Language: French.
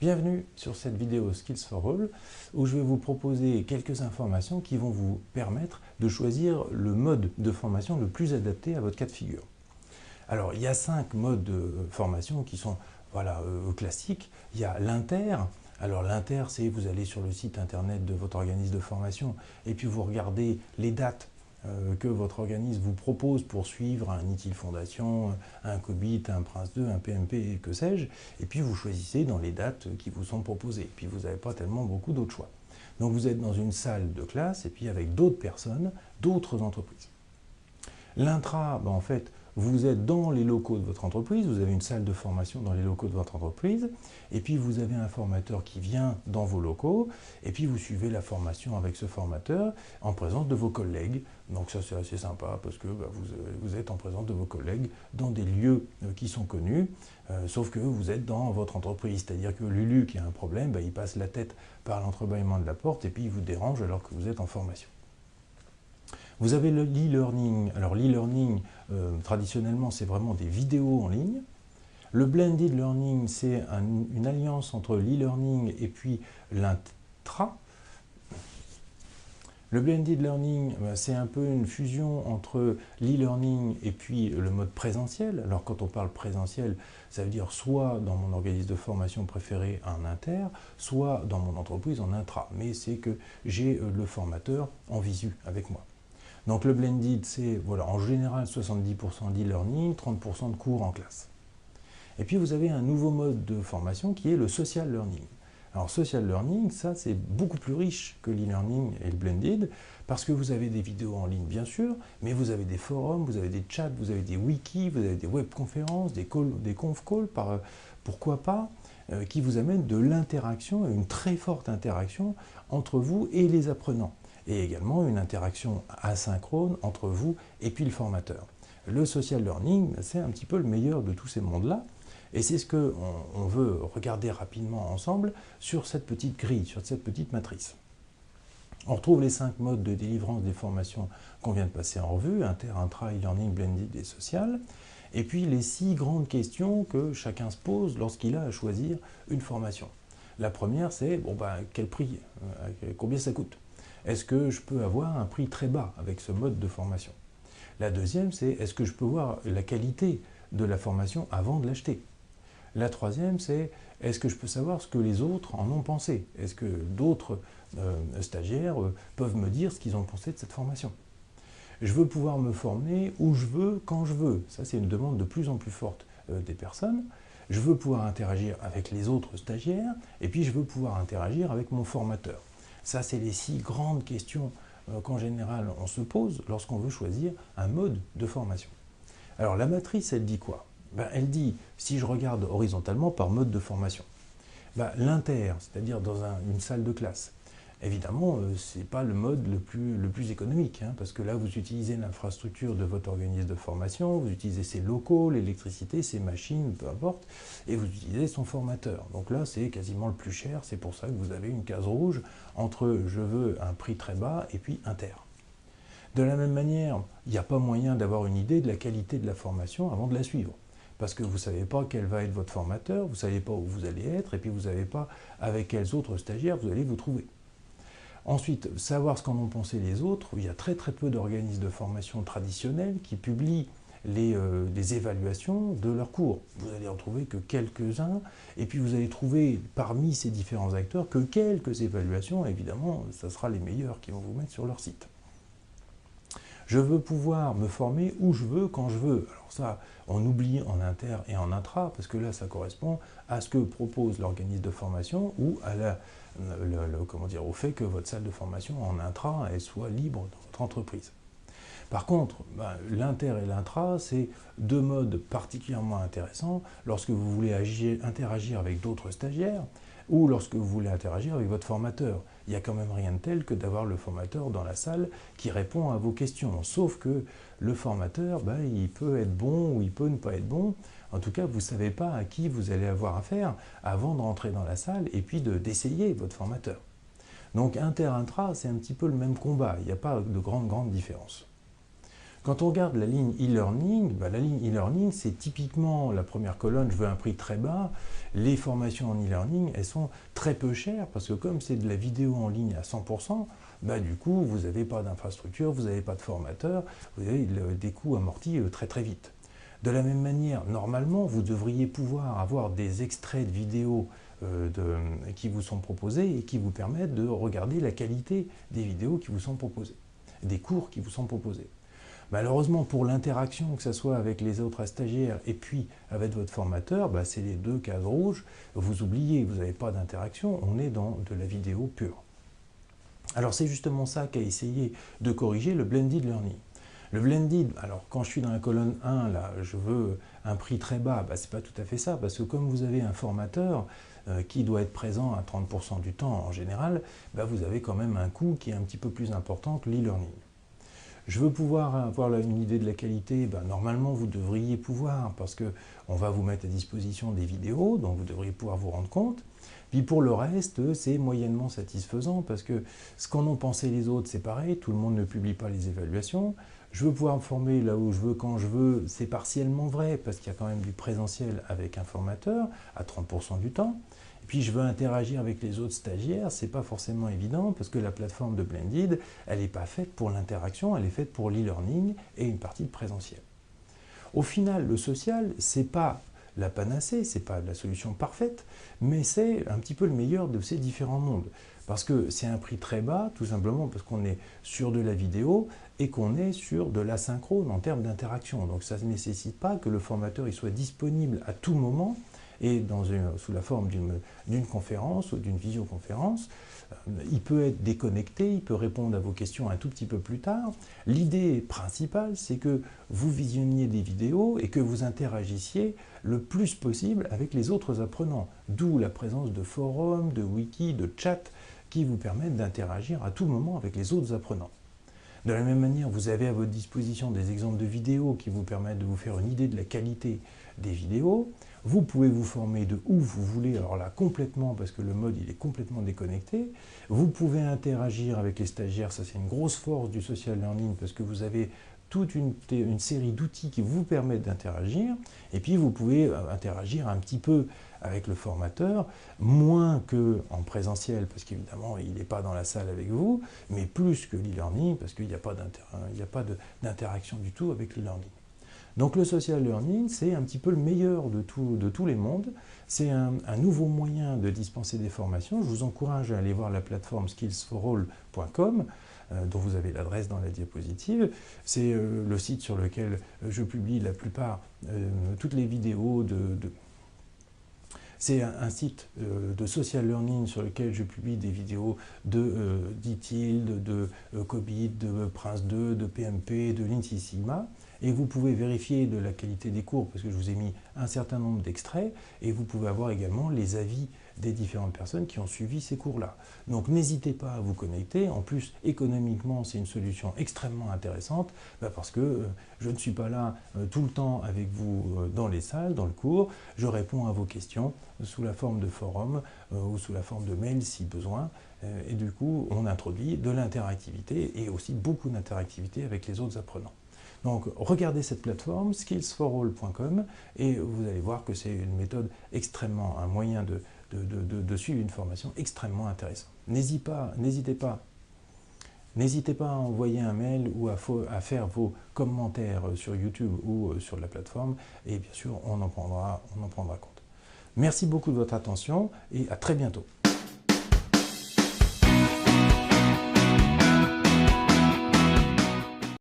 Bienvenue sur cette vidéo Skills for All où je vais vous proposer quelques informations qui vont vous permettre de choisir le mode de formation le plus adapté à votre cas de figure. Alors il y a 5 modes de formation qui sont classiques. Il y a l'inter. Alors l'inter, c'est vous allez sur le site internet de votre organisme de formation et puis vous regardez les dates que votre organisme vous propose pour suivre un ITIL Fondation, un COBIT, un Prince 2, un PMP, que sais-je, et puis vous choisissez dans les dates qui vous sont proposées. Et puis vous n'avez pas tellement beaucoup d'autres choix. Donc vous êtes dans une salle de classe et puis avec d'autres personnes, d'autres entreprises. L'intra, en fait, vous êtes dans les locaux de votre entreprise, vous avez une salle de formation dans les locaux de votre entreprise, et puis vous avez un formateur qui vient dans vos locaux, et puis vous suivez la formation avec ce formateur en présence de vos collègues. Donc ça c'est assez sympa parce que vous êtes en présence de vos collègues dans des lieux qui sont connus, sauf que vous êtes dans votre entreprise, c'est-à-dire que Lulu qui a un problème, il passe la tête par l'entrebâillement de la porte et puis il vous dérange alors que vous êtes en formation. Vous avez l'e-learning. Alors l'e-learning, traditionnellement, c'est vraiment des vidéos en ligne. Le blended learning, c'est une alliance entre l'e-learning et puis l'intra. Le blended learning, c'est un peu une fusion entre l'e-learning et puis le mode présentiel. Alors quand on parle présentiel, ça veut dire soit dans mon organisme de formation préféré en inter, soit dans mon entreprise en intra. Mais c'est que j'ai le formateur en visu avec moi. Donc le blended, c'est en général 70% d'e-learning, 30% de cours en classe. Et puis vous avez un nouveau mode de formation qui est le social learning. Alors social learning, ça c'est beaucoup plus riche que l'e-learning et le blended, parce que vous avez des vidéos en ligne bien sûr, mais vous avez des forums, vous avez des chats, vous avez des wikis, vous avez des webconférences, des conf calls, pourquoi pas, qui vous amènent de l'interaction, une très forte interaction entre vous et les apprenants. Et également une interaction asynchrone entre vous et puis le formateur. Le social learning, c'est un petit peu le meilleur de tous ces mondes-là, et c'est ce qu'on veut regarder rapidement ensemble sur cette petite grille, sur cette petite matrice. On retrouve les 5 modes de délivrance des formations qu'on vient de passer en revue, inter, intra, e-learning, blended et social, et puis les 6 grandes questions que chacun se pose lorsqu'il a à choisir une formation. La première, c'est, quel prix, combien ça coûte ? Est-ce que je peux avoir un prix très bas avec ce mode de formation? La deuxième, c'est est-ce que je peux voir la qualité de la formation avant de l'acheter? La troisième, c'est est-ce que je peux savoir ce que les autres en ont pensé? Est-ce que d'autres stagiaires peuvent me dire ce qu'ils ont pensé de cette formation? Je veux pouvoir me former où je veux, quand je veux. Ça, c'est une demande de plus en plus forte des personnes. Je veux pouvoir interagir avec les autres stagiaires et puis je veux pouvoir interagir avec mon formateur. Ça, c'est les 6 grandes questions qu'en général on se pose lorsqu'on veut choisir un mode de formation. Alors la matrice, elle dit quoi? Elle dit, si je regarde horizontalement par mode de formation, l'inter, c'est-à-dire dans une salle de classe, évidemment, ce n'est pas le mode le plus économique, parce que là, vous utilisez l'infrastructure de votre organisme de formation, vous utilisez ses locaux, l'électricité, ses machines, peu importe, et vous utilisez son formateur. Donc là, c'est quasiment le plus cher, c'est pour ça que vous avez une case rouge entre « je veux un prix très bas » et puis « inter ». De la même manière, il n'y a pas moyen d'avoir une idée de la qualité de la formation avant de la suivre. Parce que vous ne savez pas quel va être votre formateur, vous ne savez pas où vous allez être, et puis vous ne savez pas avec quels autres stagiaires vous allez vous trouver. Ensuite, savoir ce qu'en ont pensé les autres. Il y a très peu d'organismes de formation traditionnels qui publient des évaluations de leurs cours. Vous allez en trouver que quelques-uns, et puis vous allez trouver parmi ces différents acteurs que quelques évaluations, évidemment, ce sera les meilleurs qui vont vous mettre sur leur site. Je veux pouvoir me former où je veux, quand je veux. Alors ça, on oublie en inter et en intra, parce que là, ça correspond à ce que propose l'organisme de formation ou à au fait que votre salle de formation en intra, elle soit libre dans votre entreprise. Par contre, l'inter et l'intra, c'est 2 modes particulièrement intéressants lorsque vous voulez interagir avec d'autres stagiaires ou lorsque vous voulez interagir avec votre formateur. Il n'y a quand même rien de tel que d'avoir le formateur dans la salle qui répond à vos questions. Sauf que le formateur, il peut être bon ou il peut ne pas être bon. En tout cas, vous ne savez pas à qui vous allez avoir affaire avant de rentrer dans la salle et puis d'essayer votre formateur. Donc inter-intra, c'est un petit peu le même combat. Il n'y a pas de grande différence. Quand on regarde la ligne e-learning, la ligne e-learning, c'est typiquement la première colonne, je veux un prix très bas. Les formations en e-learning, elles sont très peu chères parce que comme c'est de la vidéo en ligne à 100%, du coup, vous n'avez pas d'infrastructure, vous n'avez pas de formateur, vous avez des coûts amortis très très vite. De la même manière, normalement, vous devriez pouvoir avoir des extraits de vidéos qui vous sont proposés et qui vous permettent de regarder la qualité des vidéos qui vous sont proposées, des cours qui vous sont proposés. Malheureusement, pour l'interaction, que ce soit avec les autres stagiaires et puis avec votre formateur, c'est les deux cases rouges. Vous oubliez, vous n'avez pas d'interaction, on est dans de la vidéo pure. Alors c'est justement ça qu'a essayé de corriger le Blended Learning. Le Blended, alors quand je suis dans la colonne 1, là, je veux un prix très bas, c'est pas tout à fait ça, parce que comme vous avez un formateur qui doit être présent à 30% du temps en général, vous avez quand même un coût qui est un petit peu plus important que l'e-learning. Je veux pouvoir avoir une idée de la qualité, normalement vous devriez pouvoir, parce qu'on va vous mettre à disposition des vidéos, donc vous devriez pouvoir vous rendre compte. Puis pour le reste, c'est moyennement satisfaisant, parce que ce qu'en ont pensé les autres, c'est pareil, tout le monde ne publie pas les évaluations. Je veux pouvoir me former là où je veux, quand je veux, c'est partiellement vrai, parce qu'il y a quand même du présentiel avec un formateur, à 30% du temps. Puis je veux interagir avec les autres stagiaires, c'est pas forcément évident parce que la plateforme de Blended, elle n'est pas faite pour l'interaction, elle est faite pour l'e-learning et une partie de présentiel. Au final, le social, c'est pas la panacée, c'est pas la solution parfaite, mais c'est un petit peu le meilleur de ces différents mondes. Parce que c'est un prix très bas, tout simplement parce qu'on est sur de la vidéo et qu'on est sur de l'asynchrone en termes d'interaction. Donc ça ne nécessite pas que le formateur il soit disponible à tout moment et sous la forme d'une conférence ou d'une visioconférence. Il peut être déconnecté, il peut répondre à vos questions un tout petit peu plus tard. L'idée principale, c'est que vous visionniez des vidéos et que vous interagissiez le plus possible avec les autres apprenants. D'où la présence de forums, de wikis, de chats qui vous permettent d'interagir à tout moment avec les autres apprenants. De la même manière, vous avez à votre disposition des exemples de vidéos qui vous permettent de vous faire une idée de la qualité des vidéos. Vous pouvez vous former de où vous voulez, alors là complètement, parce que le mode il est complètement déconnecté. Vous pouvez interagir avec les stagiaires, ça c'est une grosse force du social learning, parce que vous avez toute une série d'outils qui vous permettent d'interagir. Et puis vous pouvez interagir un petit peu avec le formateur, moins qu'en présentiel, parce qu'évidemment il n'est pas dans la salle avec vous, mais plus que l'e-learning, parce qu'il n'y a pas d'interaction du tout avec l'e-learning. Donc le social learning, c'est un petit peu le meilleur de tous les mondes. C'est un nouveau moyen de dispenser des formations. Je vous encourage à aller voir la plateforme skillsforall.com, dont vous avez l'adresse dans la diapositive. C'est le site sur lequel je publie la plupart, toutes les vidéos C'est un site de social learning sur lequel je publie des vidéos d'ITIL, de COBIT, de Prince 2, de PMP, de Lean Six Sigma. Et vous pouvez vérifier de la qualité des cours, parce que je vous ai mis un certain nombre d'extraits, et vous pouvez avoir également les avis des différentes personnes qui ont suivi ces cours-là. Donc n'hésitez pas à vous connecter. En plus, économiquement, c'est une solution extrêmement intéressante, parce que je ne suis pas là tout le temps avec vous dans les salles, dans le cours. Je réponds à vos questions sous la forme de forum ou sous la forme de mail si besoin. Et du coup, on introduit de l'interactivité et aussi beaucoup d'interactivité avec les autres apprenants. Donc regardez cette plateforme, skillsforall.com, et vous allez voir que c'est une méthode extrêmement, un moyen de suivre une formation extrêmement intéressant. N'hésitez pas à envoyer un mail ou à faire vos commentaires sur YouTube ou sur la plateforme, et bien sûr on en prendra compte. Merci beaucoup de votre attention et à très bientôt.